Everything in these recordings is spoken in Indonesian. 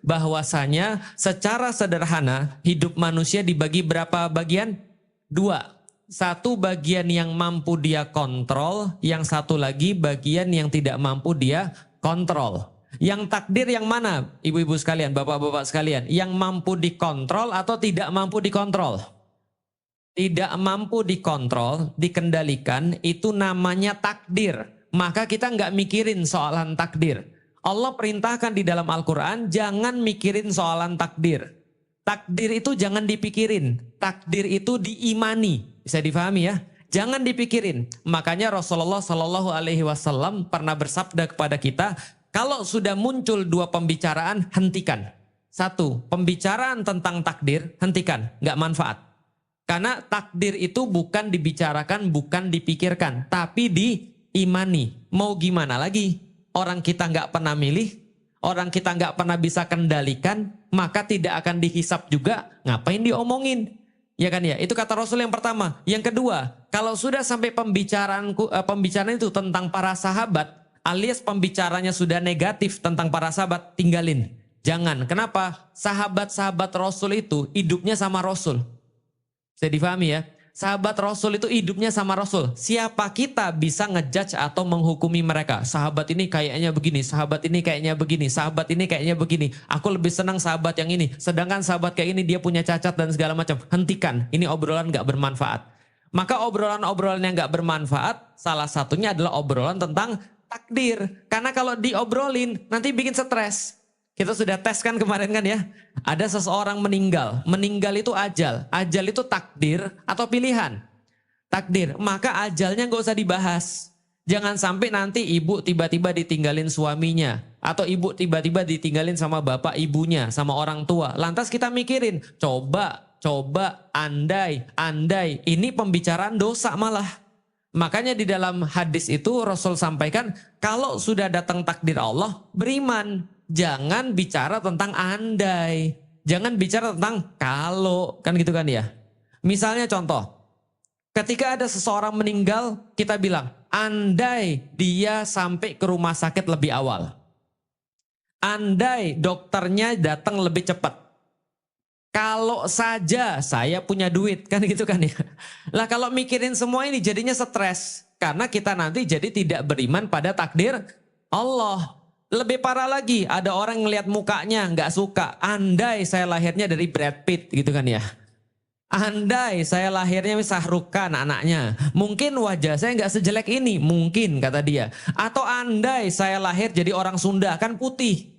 bahwasanya secara sederhana hidup manusia dibagi berapa bagian? Dua. Satu bagian yang mampu dia kontrol, yang satu lagi bagian yang tidak mampu dia kontrol. Yang takdir yang mana, ibu-ibu sekalian, bapak-bapak sekalian? Yang mampu dikontrol atau tidak mampu dikontrol? Tidak mampu dikontrol, dikendalikan, itu namanya takdir. Maka kita nggak mikirin soalan takdir. Allah perintahkan di dalam Al-Quran, jangan mikirin soalan takdir. Takdir itu jangan dipikirin, takdir itu diimani. Bisa difahami ya? Jangan dipikirin. Makanya Rasulullah Shallallahu Alaihi Wasallam pernah bersabda kepada kita, kalau sudah muncul dua pembicaraan, hentikan. Satu, pembicaraan tentang takdir, hentikan, nggak manfaat. Karena takdir itu bukan dibicarakan, bukan dipikirkan, tapi diimani. Mau gimana lagi? Orang kita nggak pernah milih, orang kita nggak pernah bisa kendalikan, maka tidak akan dihisap juga. Ngapain diomongin? Ya kan ya, itu kata Rasul yang pertama. Yang kedua, kalau sudah sampai pembicaraan itu tentang para sahabat, alias pembicaranya sudah negatif tentang para sahabat, tinggalin. Jangan. Kenapa? Sahabat-sahabat Rasul itu hidupnya sama Rasul. Bisa difahami ya? Sahabat Rasul itu hidupnya sama Rasul. Siapa kita bisa ngejudge atau menghukumi mereka? Sahabat ini kayaknya begini, sahabat ini kayaknya begini, sahabat ini kayaknya begini. Aku lebih senang sahabat yang ini. Sedangkan sahabat kayak ini dia punya cacat dan segala macam. Hentikan, ini obrolan gak bermanfaat. Maka obrolan-obrolan yang gak bermanfaat, salah satunya adalah obrolan tentang takdir. Karena kalau diobrolin, nanti bikin stres. Kita sudah tes kan kemarin kan ya. Ada seseorang meninggal. Meninggal itu ajal. Ajal itu takdir atau pilihan. Takdir. Maka ajalnya gak usah dibahas. Jangan sampai nanti ibu tiba-tiba ditinggalin suaminya. Atau ibu tiba-tiba ditinggalin sama bapak ibunya. Sama orang tua. Lantas kita mikirin. Coba, andai. Ini pembicaraan dosa malah. Makanya di dalam hadis itu Rasul sampaikan. Kalau sudah datang takdir Allah, beriman. Jangan bicara tentang andai. Jangan bicara tentang kalau. Kan gitu kan ya. Misalnya contoh. Ketika ada seseorang meninggal, kita bilang, andai dia sampai ke rumah sakit lebih awal. Andai dokternya datang lebih cepat. Kalau saja saya punya duit. Kan gitu kan ya. Lah kalau mikirin semua ini jadinya stres. Karena kita nanti jadi tidak beriman pada takdir Allah. Lebih parah lagi, ada orang ngelihat mukanya nggak suka. Andai saya lahirnya dari Brad Pitt gitu kan ya. Andai saya lahirnya Shah Rukh Khan anaknya. Mungkin wajah saya nggak sejelek ini, mungkin kata dia. Atau andai saya lahir jadi orang Sunda kan putih.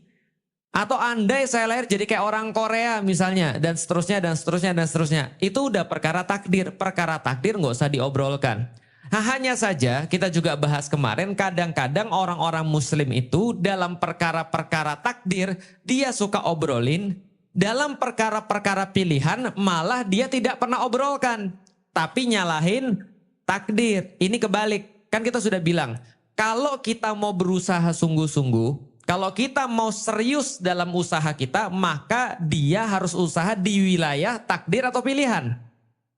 Atau andai saya lahir jadi kayak orang Korea misalnya. Dan seterusnya, dan seterusnya, dan seterusnya. Itu udah perkara takdir. Perkara takdir nggak usah diobrolkan. Nah, hanya saja kita juga bahas kemarin kadang-kadang orang-orang muslim itu dalam perkara-perkara takdir dia suka obrolin, dalam perkara-perkara pilihan malah dia tidak pernah obrolkan, tapi nyalahin takdir. Ini kebalik, kan kita sudah bilang kalau kita mau berusaha sungguh-sungguh, kalau kita mau serius dalam usaha kita, maka dia harus usaha di wilayah takdir atau pilihan.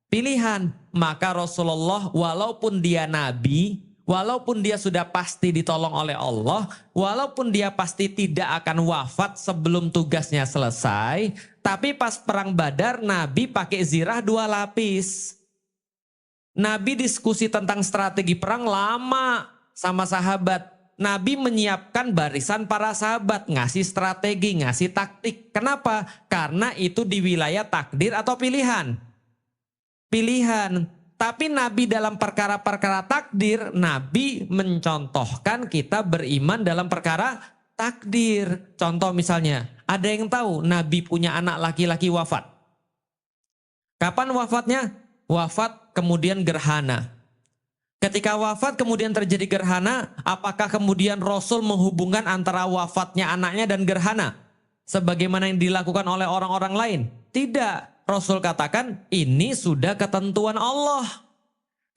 Pilihan. Maka Rasulullah walaupun dia nabi, walaupun dia sudah pasti ditolong oleh Allah, walaupun dia pasti tidak akan wafat sebelum tugasnya selesai, tapi pas perang Badar Nabi pakai zirah 2 lapis. Nabi diskusi tentang strategi perang lama sama sahabat. Nabi menyiapkan barisan para sahabat, ngasih strategi, ngasih taktik. Kenapa? Karena itu di wilayah takdir atau pilihan. Pilihan. Tapi Nabi dalam perkara-perkara takdir, Nabi mencontohkan kita beriman dalam perkara takdir. Contoh misalnya, ada yang tahu Nabi punya anak laki-laki wafat. Kapan wafatnya? Wafat kemudian gerhana. Ketika wafat kemudian terjadi gerhana, apakah kemudian Rasul menghubungkan antara wafatnya anaknya dan gerhana? Sebagaimana yang dilakukan oleh orang-orang lain? Tidak. Rasul katakan ini sudah ketentuan Allah.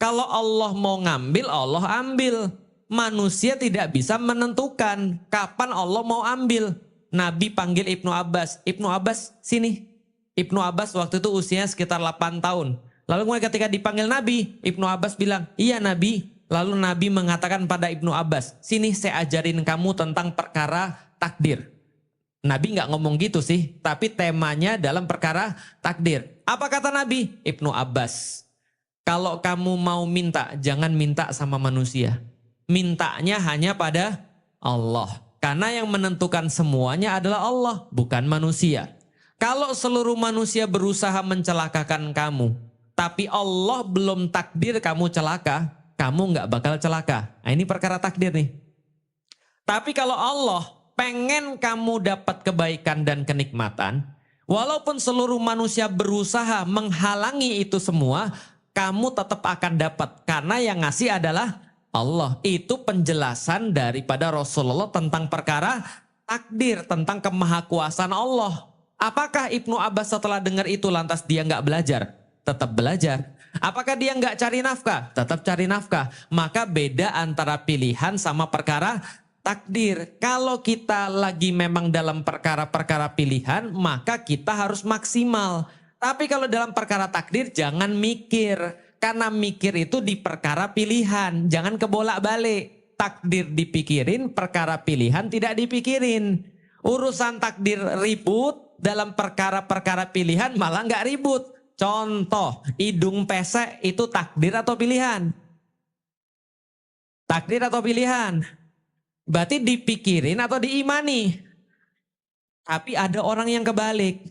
Kalau Allah mau ngambil, Allah ambil. Manusia tidak bisa menentukan kapan Allah mau ambil. Nabi panggil Ibnu Abbas. Ibnu Abbas sini. Ibnu Abbas waktu itu usianya sekitar 8 tahun. Lalu ketika dipanggil Nabi, Ibnu Abbas bilang, iya Nabi. Lalu Nabi mengatakan pada Ibnu Abbas, sini saya ajarin kamu tentang perkara takdir. Nabi nggak ngomong gitu sih, tapi temanya dalam perkara takdir. Apa kata Nabi? Ibnu Abbas, kalau kamu mau minta, jangan minta sama manusia. Mintanya hanya pada Allah. Karena yang menentukan semuanya adalah Allah, bukan manusia. Kalau seluruh manusia berusaha mencelakakan kamu, tapi Allah belum takdir kamu celaka, kamu nggak bakal celaka. Nah, ini perkara takdir nih. Tapi kalau Allah pengen kamu dapat kebaikan dan kenikmatan, walaupun seluruh manusia berusaha menghalangi itu semua, kamu tetap akan dapat. Karena yang ngasih adalah Allah. Itu penjelasan daripada Rasulullah tentang perkara takdir, tentang kemahakuasaan Allah. Apakah Ibnu Abbas setelah dengar itu lantas dia nggak belajar? Tetap belajar. Apakah dia nggak cari nafkah? Tetap cari nafkah. Maka beda antara pilihan sama perkara takdir. Kalau kita lagi memang dalam perkara-perkara pilihan, maka kita harus maksimal. Tapi kalau dalam perkara takdir, jangan mikir. Karena mikir itu di perkara pilihan. Jangan kebolak-balik. Takdir dipikirin, perkara pilihan tidak dipikirin. Urusan takdir ribut, dalam perkara-perkara pilihan malah nggak ribut. Contoh, hidung pesek itu takdir atau pilihan? Takdir atau pilihan? Berarti dipikirin atau diimani? Tapi ada orang yang kebalik.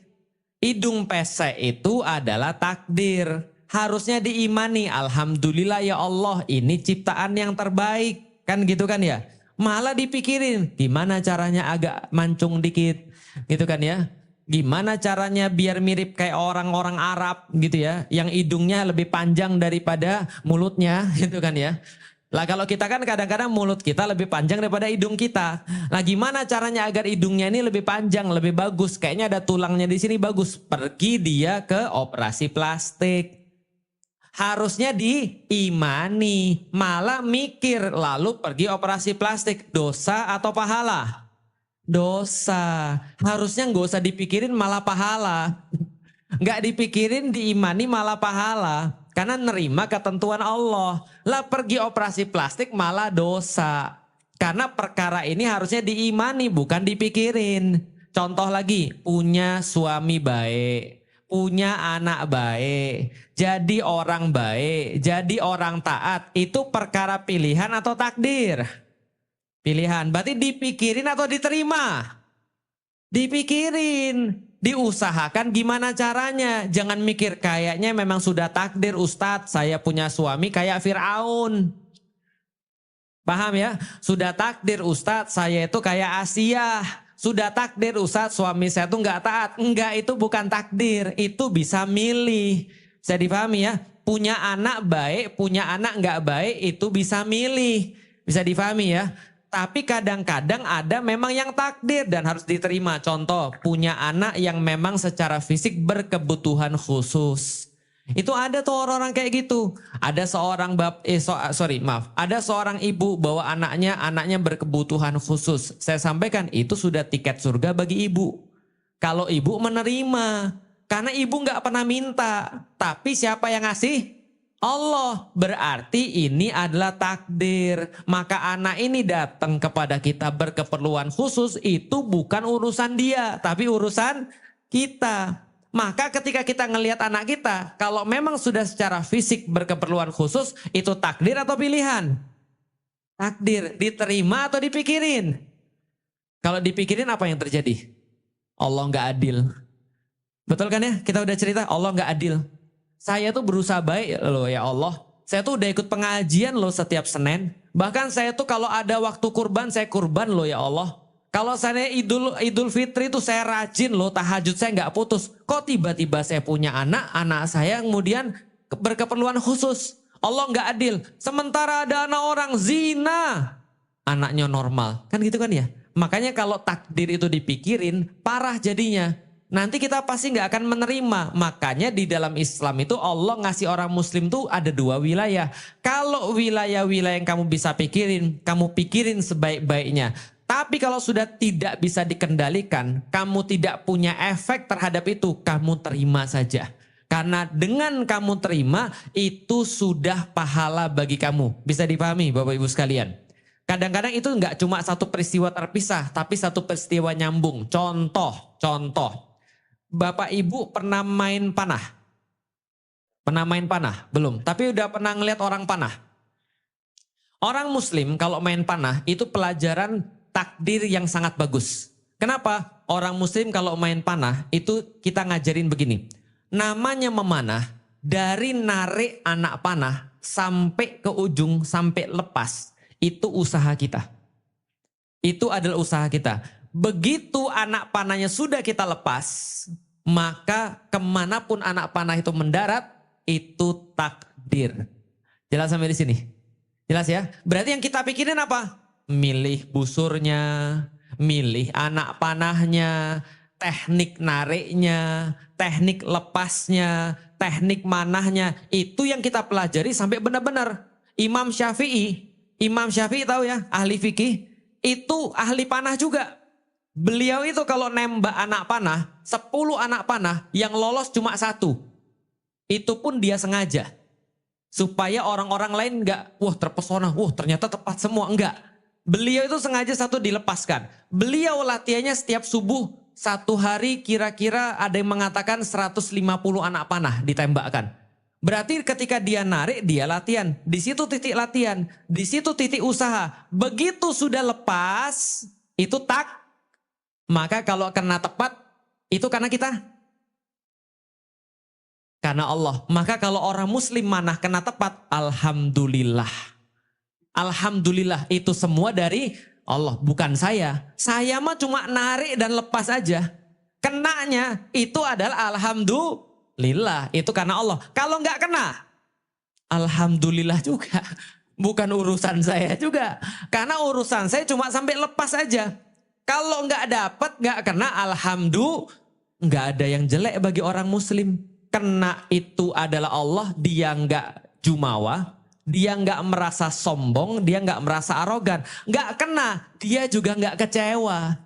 Hidung pesek itu adalah takdir. Harusnya diimani. Alhamdulillah ya Allah, ini ciptaan yang terbaik. Kan gitu kan ya? Malah dipikirin, gimana caranya agak mancung dikit. Gitu kan ya? Gimana caranya biar mirip kayak orang-orang Arab gitu ya. Yang hidungnya lebih panjang daripada mulutnya gitu kan ya. Lah kalau kita kan kadang-kadang mulut kita lebih panjang daripada hidung kita. Nah gimana caranya agar hidungnya ini lebih panjang, lebih bagus. Kayaknya ada tulangnya di sini bagus. Pergi dia ke operasi plastik. Harusnya diimani. Malah mikir lalu pergi operasi plastik. Dosa atau pahala? Dosa. Harusnya nggak usah dipikirin malah pahala. Nggak dipikirin diimani malah pahala. Karena nerima ketentuan Allah. Lah pergi operasi plastik malah dosa. Karena perkara ini harusnya diimani bukan dipikirin. Contoh lagi, punya suami baik. Punya anak baik. Jadi orang baik. Jadi orang taat. Itu perkara pilihan atau takdir? Pilihan, berarti dipikirin atau diterima? Dipikirin, diusahakan gimana caranya. Jangan mikir kayaknya memang sudah takdir Ustadz, saya punya suami kayak Fir'aun. Paham ya? Sudah takdir Ustadz, saya itu kayak Asia. Sudah takdir Ustadz, suami saya itu nggak taat. Enggak, itu bukan takdir, itu bisa milih. Bisa dipahami ya? Punya anak baik, punya anak nggak baik, itu bisa milih. Bisa dipahami ya? Tapi kadang-kadang ada memang yang takdir dan harus diterima. Contoh, punya anak yang memang secara fisik berkebutuhan khusus. Itu ada tuh orang-orang kayak gitu. Ada seorang ada seorang ibu bawa anaknya berkebutuhan khusus. Saya sampaikan itu sudah tiket surga bagi ibu. Kalau ibu menerima, karena ibu nggak pernah minta. Tapi siapa yang ngasih? Allah. Berarti ini adalah takdir. Maka anak ini datang kepada kita berkeperluan khusus, itu bukan urusan dia, tapi urusan kita. Maka ketika kita ngelihat anak kita, kalau memang sudah secara fisik berkeperluan khusus, itu takdir atau pilihan? Takdir. Diterima atau dipikirin? Kalau dipikirin apa yang terjadi? Allah nggak adil. Betul kan ya? Kita udah cerita Allah nggak adil. Saya tuh berusaha baik loh ya Allah. Saya tuh udah ikut pengajian loh setiap Senin. Bahkan saya tuh kalau ada waktu kurban, saya kurban loh ya Allah. Kalau saya Idul Fitri tuh saya rajin loh, tahajud saya nggak putus. Kok tiba-tiba saya punya anak saya kemudian berkeperluan khusus. Allah nggak adil. Sementara ada anak orang zina, anaknya normal. Kan gitu kan ya. Makanya kalau takdir itu dipikirin, parah jadinya. Nanti kita pasti nggak akan menerima. Makanya di dalam Islam itu Allah ngasih orang muslim tuh ada 2 wilayah. Kalau wilayah-wilayah yang kamu bisa pikirin, kamu pikirin sebaik-baiknya. Tapi kalau sudah tidak bisa dikendalikan, kamu tidak punya efek terhadap itu, kamu terima saja. Karena dengan kamu terima, itu sudah pahala bagi kamu. Bisa dipahami Bapak Ibu sekalian? Kadang-kadang itu nggak cuma satu peristiwa terpisah, tapi satu peristiwa nyambung. Contoh. Bapak Ibu pernah main panah? Pernah main panah? Belum. Tapi udah pernah ngeliat orang panah? Orang Muslim kalau main panah itu pelajaran takdir yang sangat bagus. Kenapa? Orang Muslim kalau main panah itu kita ngajarin begini. Namanya memanah, dari narik anak panah sampai ke ujung, sampai lepas. Itu usaha kita. Itu adalah usaha kita. Begitu anak panahnya sudah kita lepas, maka kemanapun anak panah itu mendarat, itu takdir. Jelas sampai di sini? Jelas ya? Berarti yang kita pikirin apa? Milih busurnya, milih anak panahnya, teknik nariknya, teknik lepasnya, teknik manahnya. Itu yang kita pelajari sampai benar-benar. Imam Syafi'i tahu ya, ahli fikih, itu ahli panah juga. Beliau itu kalau nembak anak panah, 10 anak panah yang lolos cuma 1. Itu pun dia sengaja. Supaya orang-orang lain enggak, wah terpesona, wah ternyata tepat semua. Enggak. Beliau itu sengaja 1 dilepaskan. Beliau latihannya setiap subuh, 1 hari kira-kira ada yang mengatakan 150 anak panah ditembakkan. Berarti ketika dia narik, dia latihan. Di situ titik latihan, di situ titik usaha. Begitu sudah lepas, itu tak. Maka kalau kena tepat, itu karena kita. Karena Allah. Maka kalau orang Muslim manah kena tepat, alhamdulillah. Alhamdulillah, itu semua dari Allah, bukan saya. Saya mah cuma narik dan lepas aja. Kenanya itu adalah alhamdulillah, itu karena Allah. Kalau nggak kena, alhamdulillah juga. Bukan urusan saya juga. Karena urusan saya cuma sampai lepas aja. Kalau nggak dapat, nggak kena, alhamdulillah. Nggak ada yang jelek bagi orang Muslim. Kena itu adalah Allah, dia nggak jumawa. Dia nggak merasa sombong, dia nggak merasa arogan. Nggak kena, dia juga nggak kecewa.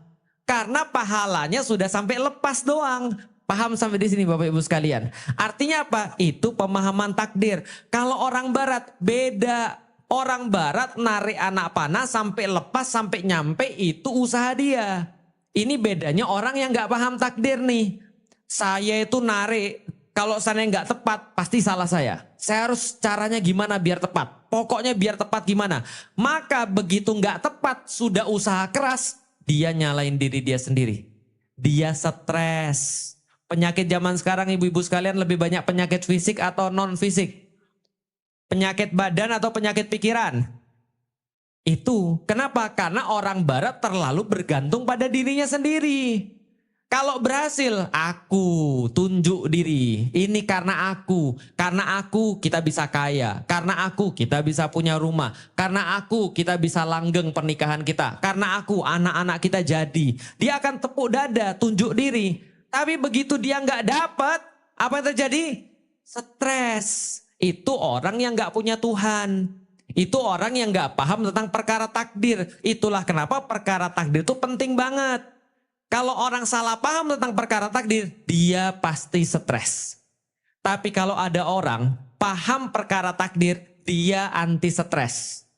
Karena pahalanya sudah sampai lepas doang. Paham sampai di sini Bapak Ibu sekalian? Artinya apa? Itu pemahaman takdir. Kalau orang barat beda. Orang barat narik anak panah sampai lepas, sampai nyampe, itu usaha dia. Ini bedanya orang yang nggak paham takdir nih. Saya itu narik, kalau saya nggak tepat pasti salah saya. Saya harus caranya gimana biar tepat. Pokoknya biar tepat gimana. Maka begitu nggak tepat, sudah usaha keras, dia nyalain diri dia sendiri. Dia stres. Penyakit zaman sekarang ibu-ibu sekalian lebih banyak penyakit fisik atau non fisik? Penyakit badan atau penyakit pikiran? Itu. Kenapa? Karena orang barat terlalu bergantung pada dirinya sendiri. Kalau berhasil, aku tunjuk diri. Ini karena aku kita bisa kaya. Karena aku kita bisa punya rumah. Karena aku kita bisa langgeng pernikahan kita. Karena aku anak-anak kita jadi. Dia akan tepuk dada, tunjuk diri. Tapi begitu dia nggak dapat, apa yang terjadi? Stres. Itu orang yang nggak punya Tuhan. Itu orang yang nggak paham tentang perkara takdir. Itulah kenapa perkara takdir itu penting banget. Kalau orang salah paham tentang perkara takdir, dia pasti stres. Tapi kalau ada orang paham perkara takdir, dia anti stres.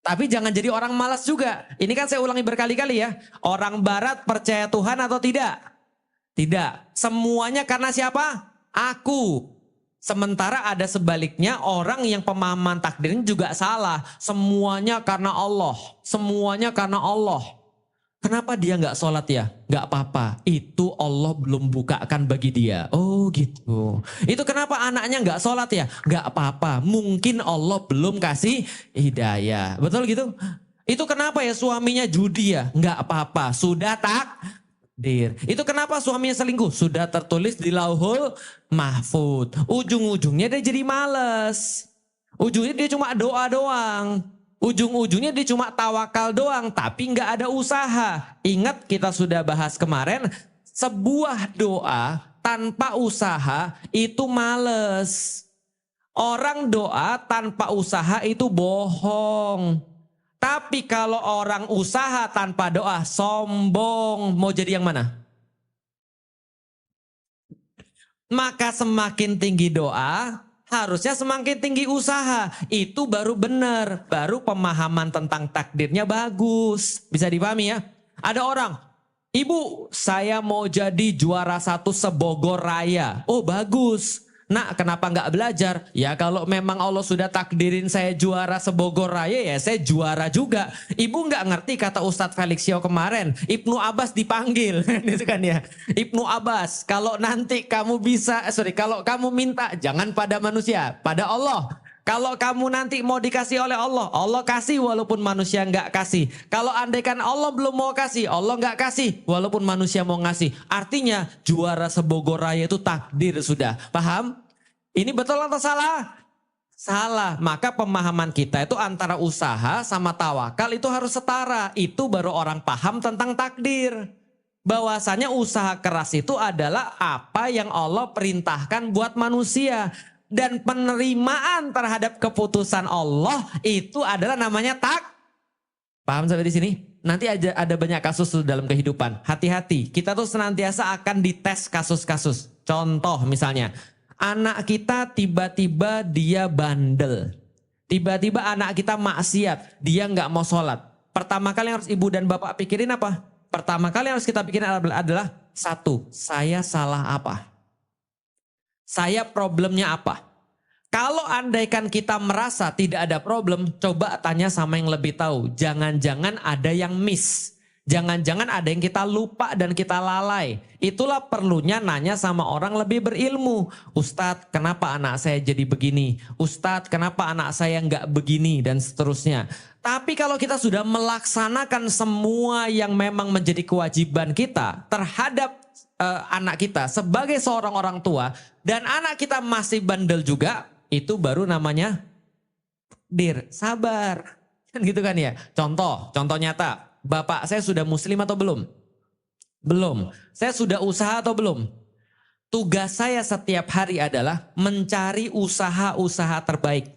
Tapi jangan jadi orang malas juga. Ini kan saya ulangi berkali-kali ya. Orang barat percaya Tuhan atau tidak? Tidak. Semuanya karena siapa? Aku. Sementara ada sebaliknya, orang yang pemahaman takdirnya juga salah. Semuanya karena Allah. Semuanya karena Allah. Kenapa dia nggak sholat ya? Nggak apa-apa. Itu Allah belum bukakan bagi dia. Oh gitu. Itu kenapa anaknya nggak sholat ya? Nggak apa-apa. Mungkin Allah belum kasih hidayah. Betul gitu? Itu kenapa ya suaminya judi ya? Nggak apa-apa. Sudah takdir. Itu kenapa suaminya selingkuh? Sudah tertulis di Lauhul Mahfud. Ujung-ujungnya dia jadi males. Ujungnya dia cuma doa doang. Ujung-ujungnya dia cuma tawakal doang. Tapi nggak ada usaha. Ingat kita sudah bahas kemarin. Sebuah doa tanpa usaha itu males. Orang doa tanpa usaha itu bohong. Tapi kalau orang usaha tanpa doa, sombong. Mau jadi yang mana? Maka semakin tinggi doa, Harusnya semakin tinggi usaha. Itu baru benar. Baru pemahaman tentang takdirnya bagus. Bisa dipahami ya? Ada orang, ibu saya mau jadi juara 1 se-Bogor Raya. Oh bagus. Nak kenapa nggak belajar? Ya kalau memang Allah sudah takdirin saya juara se-Bogor Raya ya saya juara juga. Ibu nggak ngerti kata Ustadz Felixio kemarin. Ibnu Abbas dipanggil. Itu kan ya. Ibnu Abbas kalau nanti kamu kalau kamu minta jangan pada manusia. Pada Allah. Kalau kamu nanti mau dikasih oleh Allah, Allah kasih walaupun manusia nggak kasih. Kalau andaikan Allah belum mau kasih, Allah nggak kasih walaupun manusia mau ngasih. Artinya juara se-Bogor Raya itu takdir sudah. Paham? Ini betul atau salah? Salah. Maka pemahaman kita itu antara usaha sama tawakal itu harus setara. Itu baru orang paham tentang takdir. Bahwasanya usaha keras itu adalah apa yang Allah perintahkan buat manusia. Dan penerimaan terhadap keputusan Allah itu adalah namanya Paham sampai di sini? Nanti ada banyak kasus dalam kehidupan. Hati-hati, kita tuh senantiasa akan dites kasus-kasus. Contoh misalnya, anak kita tiba-tiba dia bandel. Tiba-tiba anak kita maksiat, dia nggak mau sholat. Pertama kali yang harus ibu dan bapak pikirin apa? Pertama kali yang harus kita pikirin adalah satu, saya salah apa? Saya problemnya apa? Kalau andaikan kita merasa tidak ada problem, coba tanya sama yang lebih tahu. Jangan-jangan ada yang miss. Jangan-jangan ada yang kita lupa dan kita lalai. Itulah perlunya nanya sama orang lebih berilmu. Ustadz, kenapa anak saya jadi begini? Ustadz, kenapa anak saya nggak begini? Dan seterusnya. Tapi kalau kita sudah melaksanakan semua yang memang menjadi kewajiban kita terhadap anak kita sebagai seorang orang tua dan anak kita masih bandel juga, itu baru namanya sabar. Kan gitu kan ya. Contoh nyata, bapak saya sudah muslim atau belum? Belum. Saya sudah usaha atau belum? Tugas saya setiap hari adalah mencari usaha-usaha terbaik.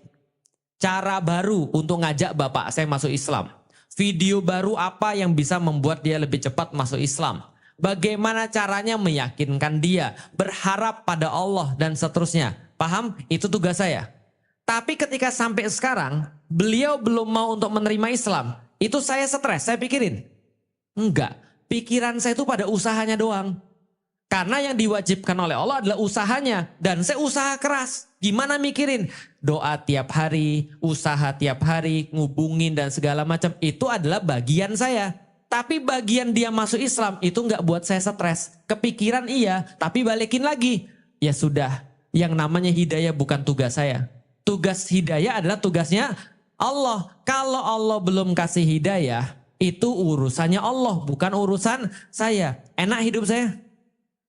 Cara baru untuk ngajak bapak saya masuk Islam. Video baru apa yang bisa membuat dia lebih cepat masuk Islam. Bagaimana caranya meyakinkan dia, berharap pada Allah dan seterusnya. Paham? Itu tugas saya. Tapi ketika sampai sekarang, beliau belum mau untuk menerima Islam. Itu saya stres, saya pikirin. Enggak, pikiran saya itu pada usahanya doang. Karena yang diwajibkan oleh Allah adalah usahanya. Dan saya usaha keras. Gimana mikirin? Doa tiap hari, usaha tiap hari, ngubungin dan segala macam. Itu adalah bagian saya. Tapi bagian dia masuk Islam itu nggak buat saya stres. Kepikiran iya, tapi balikin lagi. Ya sudah, yang namanya hidayah bukan tugas saya. Tugas hidayah adalah tugasnya Allah. Kalau Allah belum kasih hidayah, itu urusannya Allah, bukan urusan saya. Enak hidup saya?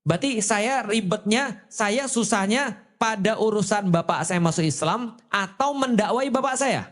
Berarti saya ribetnya, saya susahnya pada urusan bapak saya masuk Islam atau mendakwahi bapak saya?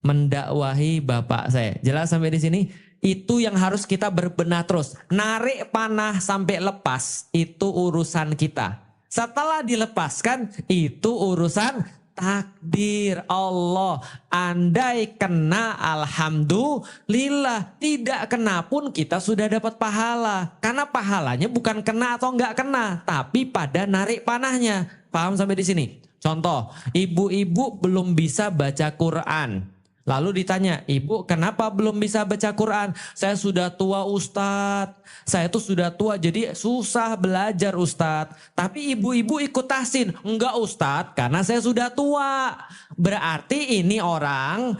Mendakwahi bapak saya. Jelas sampai di sini? Itu yang harus kita berbenah terus. Narik panah sampai lepas, itu urusan kita. Setelah dilepaskan, itu urusan takdir Allah. Andai kena, alhamdulillah. Tidak kena pun kita sudah dapat pahala. Karena pahalanya bukan kena atau enggak kena, tapi pada narik panahnya. Paham sampai di sini? Contoh, ibu-ibu belum bisa baca Quran. Lalu ditanya, ibu kenapa belum bisa baca Quran? Saya sudah tua Ustadz. Saya tuh sudah tua jadi susah belajar Ustadz. Tapi ibu-ibu ikut tahsin. Enggak Ustadz, karena saya sudah tua. Berarti ini orang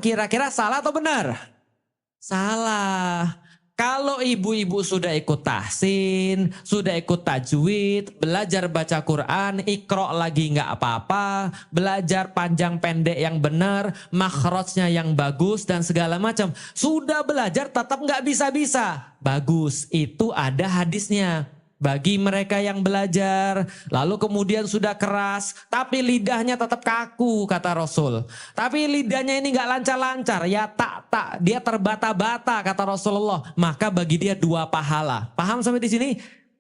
kira-kira salah atau benar? Salah. Kalau ibu-ibu sudah ikut tahsin, sudah ikut tajwid, belajar baca Quran, iqra lagi nggak apa-apa, belajar panjang pendek yang benar, makhrajnya yang bagus dan segala macam. Sudah belajar tetap nggak bisa-bisa. Bagus, itu ada hadisnya. Bagi mereka yang belajar, lalu kemudian sudah keras, tapi lidahnya tetap kaku, kata Rasul. Tapi lidahnya ini gak lancar-lancar, ya tak, dia terbata-bata, kata Rasulullah. Maka bagi dia 2 pahala. Paham sampai di sini?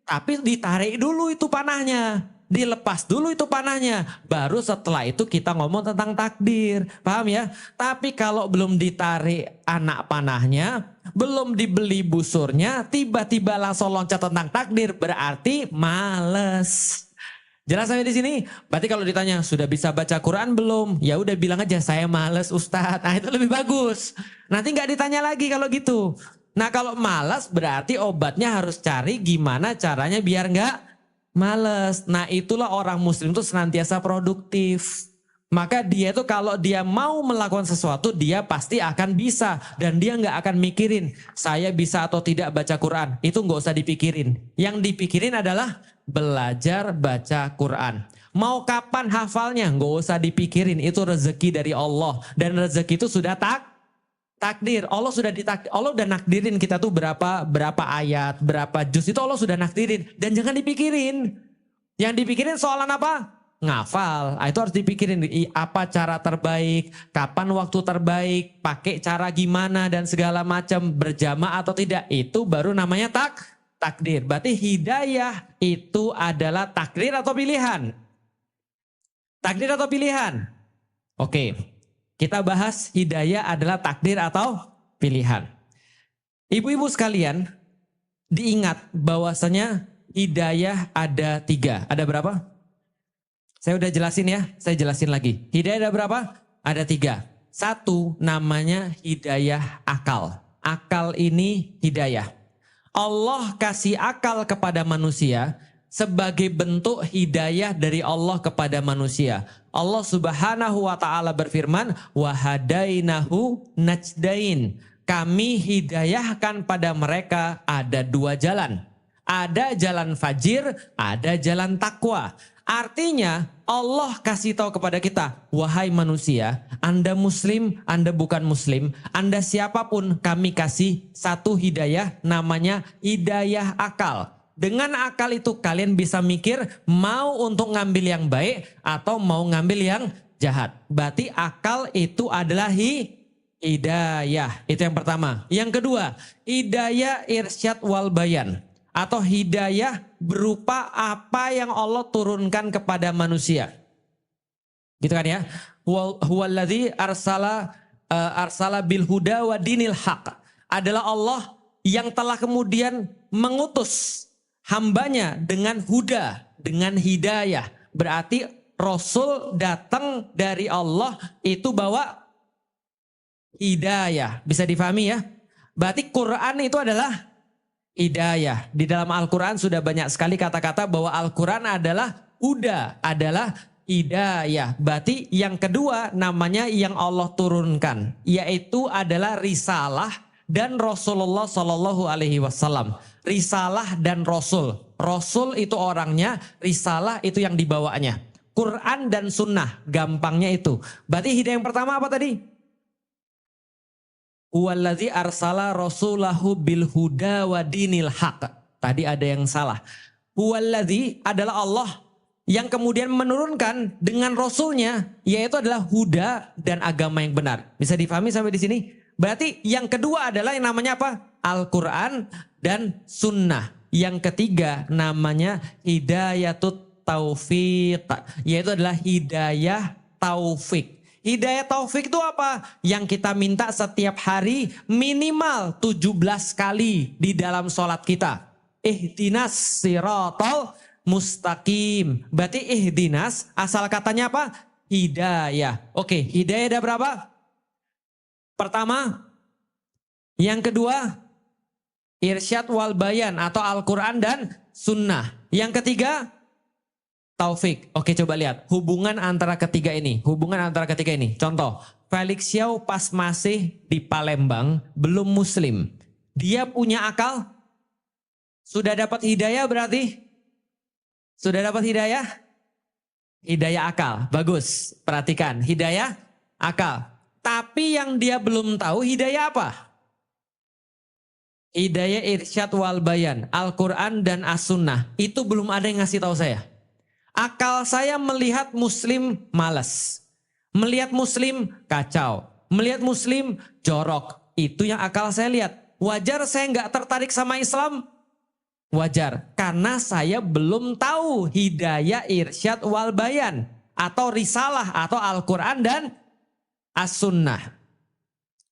Tapi ditarik dulu itu panahnya. Dilepas dulu itu panahnya. Baru setelah itu kita ngomong tentang takdir. Paham ya? Tapi kalau belum ditarik anak panahnya, belum dibeli busurnya, tiba-tiba langsung loncat tentang takdir, berarti males. Jelas sampai di sini? Berarti kalau ditanya sudah bisa baca Quran belum? Ya udah bilang aja saya males Ustadz. Nah itu lebih bagus. Nanti nggak ditanya lagi kalau gitu. Nah kalau malas berarti obatnya harus cari gimana caranya biar nggak males. Nah itulah orang muslim itu senantiasa produktif. Maka dia itu kalau dia mau melakukan sesuatu dia pasti akan bisa. Dan dia nggak akan mikirin saya bisa atau tidak baca Quran. Itu nggak usah dipikirin. Yang dipikirin adalah belajar baca Quran. Mau kapan hafalnya? Nggak usah dipikirin. Itu rezeki dari Allah. Dan rezeki itu sudah takdir. Allah sudah Allah udah nakdirin kita tuh berapa ayat, berapa juz itu Allah sudah nakdirin. Dan jangan dipikirin. Yang dipikirin soalan apa? Ngafal. Nah, itu harus dipikirin apa cara terbaik, kapan waktu terbaik, pakai cara gimana dan segala macam, berjamaah atau tidak. Itu baru namanya takdir. Berarti hidayah itu adalah takdir atau pilihan? Takdir atau pilihan? Oke, kita bahas hidayah adalah takdir atau pilihan. Ibu-ibu sekalian, diingat bahwasanya hidayah ada 3. Ada berapa? Saya udah jelasin ya, saya jelasin lagi. Hidayah ada berapa? Ada 3. 1 namanya hidayah akal. Akal ini hidayah. Allah kasih akal kepada manusia sebagai bentuk hidayah dari Allah kepada manusia. Allah Subhanahu wa taala berfirman, "Wa hadainahu najdain." Kami hidayahkan pada mereka ada 2 jalan. Ada jalan fajir, ada jalan takwa. Artinya Allah kasih tahu kepada kita, wahai manusia, Anda muslim, Anda bukan muslim, Anda siapapun, kami kasih satu hidayah namanya hidayah akal. Dengan akal itu kalian bisa mikir mau untuk ngambil yang baik atau mau ngambil yang jahat. Berarti akal itu adalah hidayah. Itu yang pertama. Yang kedua, hidayah irsyad wal bayan. Atau hidayah berupa apa yang Allah turunkan kepada manusia. Gitu kan ya. Huwallazi arsala bil huda wa dinil haq. Adalah Allah yang telah kemudian mengutus hambanya dengan huda, dengan hidayah. Berarti Rasul datang dari Allah itu bawa hidayah. Bisa difahami ya. Berarti Quran itu adalah hidayah. Di dalam Al-Quran sudah banyak sekali kata-kata bahwa Al-Quran adalah huda, adalah hidayah. Berarti yang kedua namanya yang Allah turunkan, yaitu adalah risalah dan Rasulullah Shallallahu Alaihi Wasallam. Risalah dan Rasul. Rasul itu orangnya, risalah itu yang dibawanya. Quran dan Sunnah, gampangnya itu. Berarti hidayah yang pertama apa tadi? Huwallazi arsala rasulahu bil huda wa dinil haq. Tadi ada yang salah. Huwallazi adalah Allah yang kemudian menurunkan dengan rasulnya, yaitu adalah huda dan agama yang benar. Bisa difahami sampai di sini? Berarti yang kedua adalah yang namanya apa? Al-Quran dan Sunnah. Yang ketiga namanya hidayatut taufiq, yaitu adalah hidayah taufik. Hidayah taufik itu apa? Yang kita minta setiap hari minimal 17 kali di dalam sholat kita. Ihdinas siratal mustaqim. Berarti ihdinas asal katanya apa? Hidayah. Oke, hidayah ada berapa? Pertama. Yang kedua, irsyad wal bayan atau Al-Quran dan Sunnah. Yang ketiga, taufik. Oke, coba lihat hubungan antara ketiga ini. Hubungan antara ketiga ini. Contoh, Felix Xiao pas masih di Palembang belum muslim. Dia punya akal? Sudah dapat hidayah berarti? Sudah dapat hidayah? Hidayah akal. Bagus. Perhatikan, hidayah akal. Tapi yang dia belum tahu hidayah apa? Hidayah irsyad wal bayan, Al-Quran dan As-Sunnah. Itu belum ada yang ngasih tahu saya. Akal saya melihat muslim malas. Melihat muslim kacau. Melihat muslim jorok. Itu yang akal saya lihat. Wajar saya nggak tertarik sama Islam? Wajar. Karena saya belum tahu hidayah irsyad wal bayan. Atau risalah atau Al-Quran dan As-Sunnah.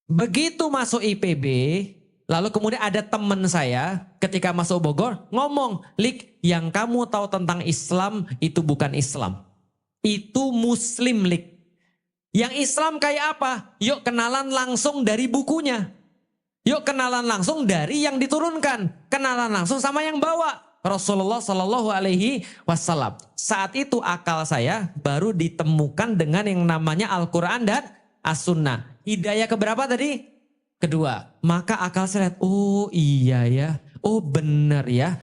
Begitu masuk IPB, Lalu kemudian ada teman saya ketika masuk Bogor ngomong, Lik, yang kamu tahu tentang Islam itu bukan Islam. Itu Muslim, Lik. Yang Islam kayak apa? Yuk kenalan langsung dari bukunya. Yuk kenalan langsung dari yang diturunkan. Kenalan langsung sama yang bawa. Rasulullah Shallallahu Alaihi Wasallam. Saat itu akal saya baru ditemukan dengan yang namanya Al-Quran dan As-Sunnah. Hidayah keberapa tadi? Kedua. Maka akal saya lihat, oh iya ya, oh benar ya.